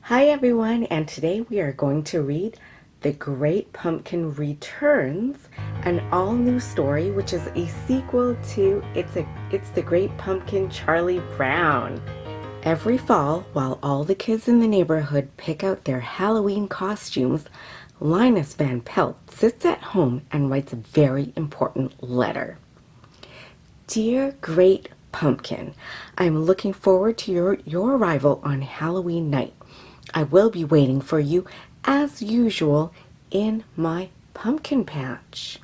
Hi everyone, and today we are going to read The Great Pumpkin Returns, an all-new story which is a sequel to It's the Great Pumpkin Charlie Brown. Every fall, while all the kids in the neighborhood pick out their Halloween costumes, Linus Van Pelt sits at home and writes a very important letter. Dear Great Pumpkin, I'm looking forward to your arrival on Halloween night. I will be waiting for you, as usual, in my pumpkin patch.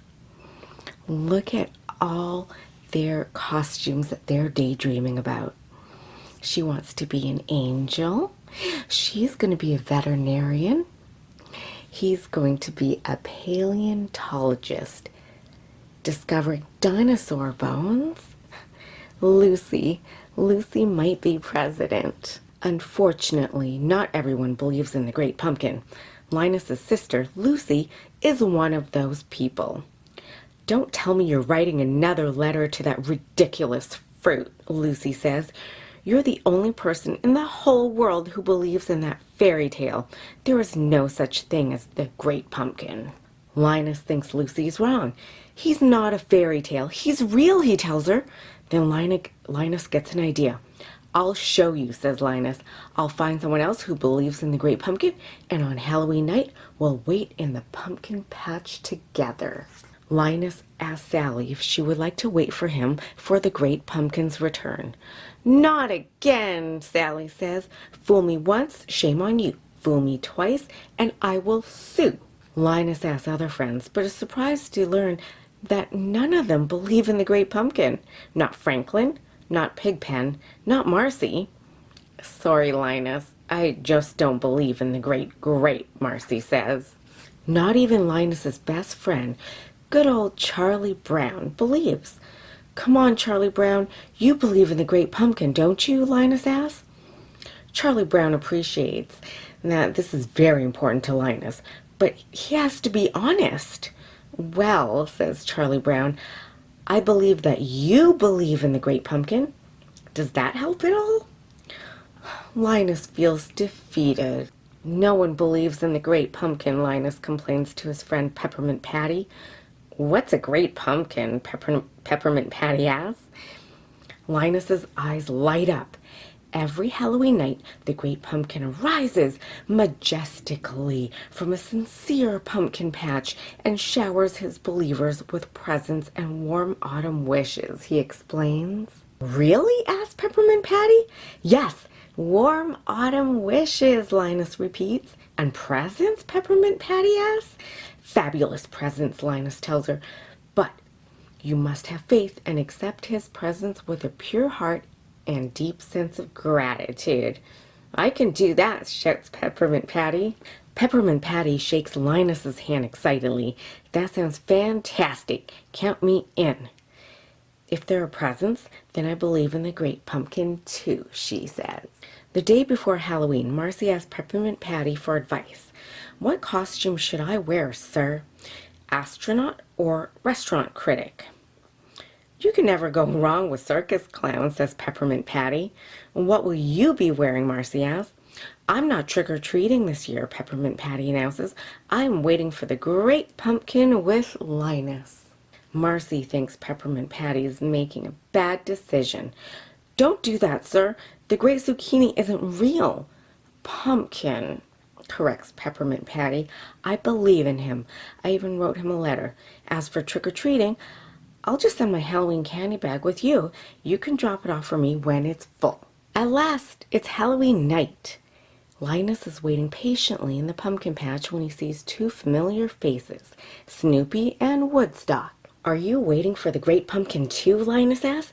Look at all their costumes that they're daydreaming about. She wants to be an angel. She's going to be a veterinarian. He's going to be a paleontologist, discovering dinosaur bones. Lucy might be president. Unfortunately, not everyone believes in the Great Pumpkin. Linus's sister, Lucy, is one of those people. Don't tell me you're writing another letter to that ridiculous fruit, Lucy says. You're the only person in the whole world who believes in that fairy tale. There is no such thing as the Great Pumpkin. Linus thinks Lucy's wrong. He's not a fairy tale. He's real, he tells her. Then Linus gets an idea. I'll show you, says Linus. I'll find someone else who believes in the Great Pumpkin, and on Halloween night, we'll wait in the pumpkin patch together. Linus asks Sally if she would like to wait for him for the Great Pumpkin's return. Not again, Sally says. Fool me once, shame on you. Fool me twice, and I will sue. Linus asks other friends, but is surprised to learn that none of them believe in the Great Pumpkin. Not Franklin, not Pigpen, not Marcie. Sorry, Linus, I just don't believe in the great, Marcie says. Not even Linus's best friend, good old Charlie Brown, believes. Come on, Charlie Brown, you believe in the Great Pumpkin, don't you? Linus asks. Charlie Brown appreciates that this is very important to Linus, but he has to be honest. Well, says Charlie Brown, I believe that you believe in the Great Pumpkin. Does that help at all? Linus feels defeated. No one believes in the Great Pumpkin, Linus complains to his friend Peppermint Patty. What's a Great Pumpkin? Peppermint Patty asks. Linus's eyes light up. Every Halloween night, the Great Pumpkin arises majestically from a sincere pumpkin patch and showers his believers with presents and warm autumn wishes, he explains. Really? Asked Peppermint Patty. Yes, warm autumn wishes, Linus repeats. And presents? Peppermint Patty asks. Fabulous presents, Linus tells her. But you must have faith and accept his presents with a pure heart and deep sense of gratitude. I can do that, shouts Peppermint Patty. Peppermint Patty shakes Linus's hand excitedly. That sounds fantastic. Count me in. If there are presents, then I believe in the Great Pumpkin too, she says. The day before Halloween, Marcie asked Peppermint Patty for advice. What costume should I wear, sir? Astronaut or restaurant critic? You can never go wrong with circus clown, says Peppermint Patty. What will you be wearing, Marcie asks. I'm not trick-or-treating this year, Peppermint Patty announces. I'm waiting for the Great Pumpkin with Linus. Marcie thinks Peppermint Patty is making a bad decision. Don't do that, sir. The Great Zucchini isn't real. Pumpkin, corrects Peppermint Patty. I believe in him. I even wrote him a letter. As for trick-or-treating, I'll just send my Halloween candy bag with you. You can drop it off for me when it's full. At last, it's Halloween night. Linus is waiting patiently in the pumpkin patch when he sees two familiar faces, Snoopy and Woodstock. Are you waiting for the Great Pumpkin too? Linus asks.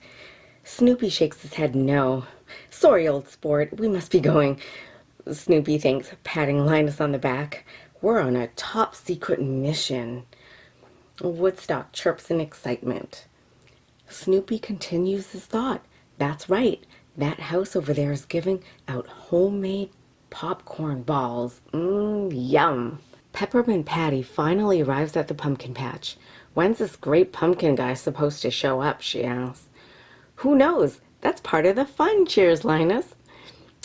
Snoopy shakes his head no. Sorry, old sport, we must be going, Snoopy thinks, patting Linus on the back. We're on a top secret mission. Woodstock chirps in excitement. Snoopy continues his thought. That's right. That house over there is giving out homemade popcorn balls. Yum. Peppermint Patty finally arrives at the pumpkin patch. When's this Great Pumpkin guy supposed to show up, she asks. Who knows? That's part of the fun, cheers Linus.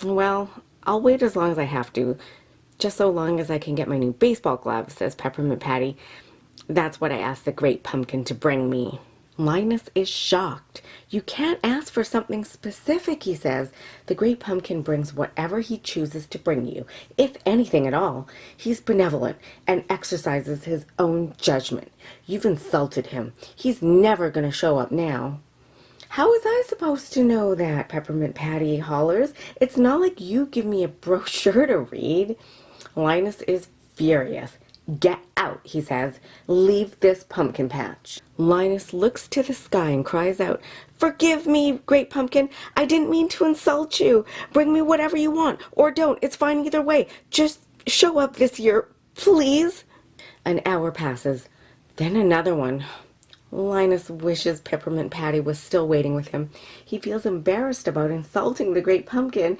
Well, I'll wait as long as I have to, just so long as I can get my new baseball gloves, says Peppermint Patty. That's what I asked the Great Pumpkin to bring me. Linus is shocked. You can't ask for something specific, he says. The Great Pumpkin brings whatever he chooses to bring you, if anything at all. He's benevolent and exercises his own judgment. You've insulted him. He's never going to show up now. How was I supposed to know that? Peppermint Patty hollers. It's not like you give me a brochure to read. Linus is furious. Get out, he says. Leave this pumpkin patch. Linus looks to the sky and cries out, Forgive me, Great Pumpkin. I didn't mean to insult you. Bring me whatever you want, or don't. It's fine either way. Just show up this year, please. An hour passes. Then another one. Linus wishes Peppermint Patty was still waiting with him. He feels embarrassed about insulting the Great Pumpkin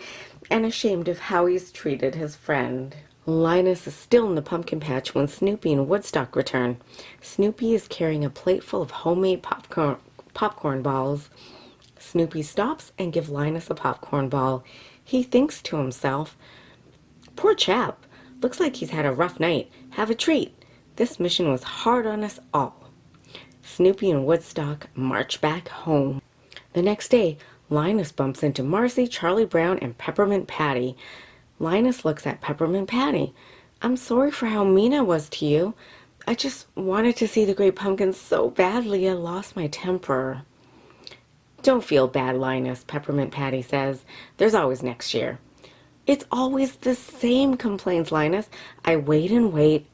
and ashamed of how he's treated his friend. Linus is still in the pumpkin patch when Snoopy and Woodstock return. Snoopy is carrying a plate full of homemade popcorn balls. Snoopy stops and gives Linus a popcorn ball. He thinks to himself, Poor chap, looks like he's had a rough night. Have a treat. This mission was hard on us all. Snoopy and Woodstock march back home. The next day, Linus bumps into Marcie, Charlie Brown, and Peppermint Patty. Linus looks at Peppermint Patty. I'm sorry for how mean I was to you. I just wanted to see the Great Pumpkin so badly I lost my temper. Don't feel bad, Linus, Peppermint Patty says. There's always next year. It's always the same, complains Linus. I wait,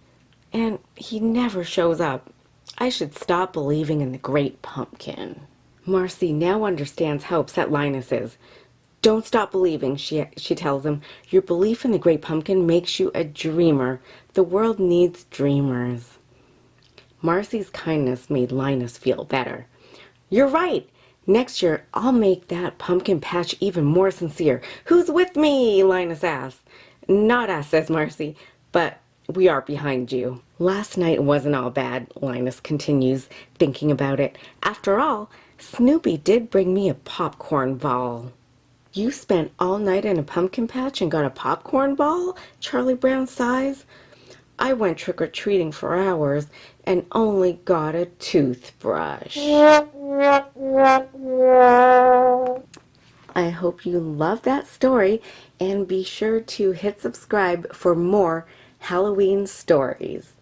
and he never shows up. I should stop believing in the Great Pumpkin. Marcie now understands how upset Linus is. Don't stop believing, she tells him. Your belief in the Great Pumpkin makes you a dreamer. The world needs dreamers. Marcie's kindness made Linus feel better. You're right. Next year, I'll make that pumpkin patch even more sincere. Who's with me? Linus asks. Not us, says Marcie, but we are behind you. Last night wasn't all bad, Linus continues, thinking about it. After all, Snoopy did bring me a popcorn ball. You spent all night in a pumpkin patch and got a popcorn ball? Charlie Brown sighs. I went trick-or-treating for hours and only got a toothbrush. I hope you love that story, and be sure to hit subscribe for more Halloween stories.